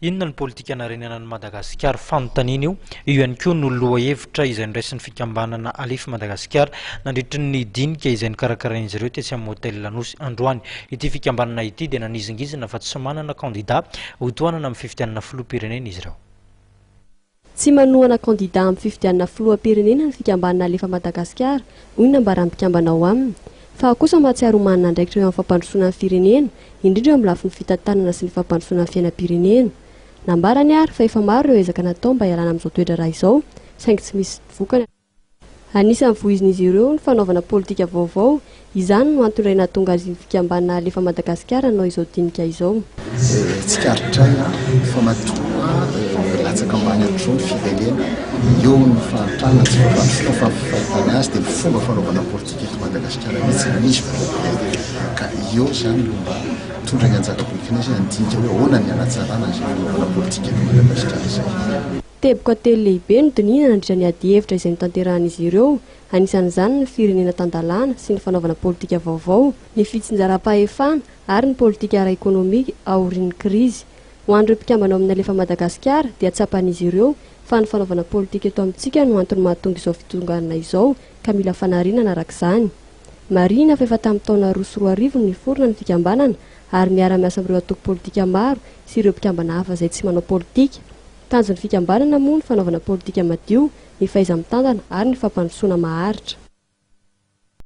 Inona ny politika narenana ny Madagasikara fanontaniana io ihany koa no lohahevitra izay niraisin'ny fikambanana Alefa Madagasikara nandritra ny dinika izay nikarakarain'izy ireo tetsy amin'ny hôtel Lanosy androany. Ity fikambanana ity dia nanizingizina fa tsy manana kandida ho tohanana amin'ny fifidianana filoham-pirenena izy ireo. Tsy manohana kandida amin'ny fifidianana filoham-pirenena ny fikambanana Alefa Madagasikara, hoy ny ambaram-pikambana ao aminy. Fa kosa mahatsiaro manana andraikitra eo amin'ny fampandrosoana ny firenena, indrindra eo amin'ny lafin'ny fitantanana sy ny fampandrosoana ny fiainam-pirenena. Nambarany ary fa efa maro ireo ezaka natao mba hialana amin'izao toetra raha izao, saingy tsy misy vokany. Anisan'ny voizin'izy ireo ny fanaovana politika vaovao, izany no antony nahatonga azy ny fikambanana Alefa Madagasikara hanao izao dinika izao. Tsikaritra fa matoa latsaka ambany amin'izao ny firenena, eo ny fahantrana tsy fampandrosoana fa fahitana azy dia fomba fanaovana politika eto Madagasikara mihitsy misy problème. Ka eo zany no mba tondra ny anjara politika andinika hoe ahoana ny hanatsarana azy fanaovana politika eto Madagasikara izay. Teboka telo lehibe no dinina nandritra ny ady hevitra izay notanterahan'izy ireo, anisan'izany ny firenena tandalana sy ny fanaovana politika vaovao, ny fitsinjaram-pahefana ary ny politika ara-ekônomika aorian'ny krizy. Ho an'ireo mpikambana amin'ny Alefa Madagasikara dia tsapan'izy ireo fa ny fanaovana politika eto amintsika no antony mahatonga izao fitonganana izao, ka mila fanarinana araka izany. Marina fa efa tamin'ny taona 2024 ny forona ny fikambanana ary miara-miasa amin'ireo atoko politika maro sy ireo mpikambana hafa izay tsy manao politika. Tanjon'ny fikambanana moa ny fanaovana politika madio, ny fahaiza-mitantana ary ny fampandrosoana maharitra.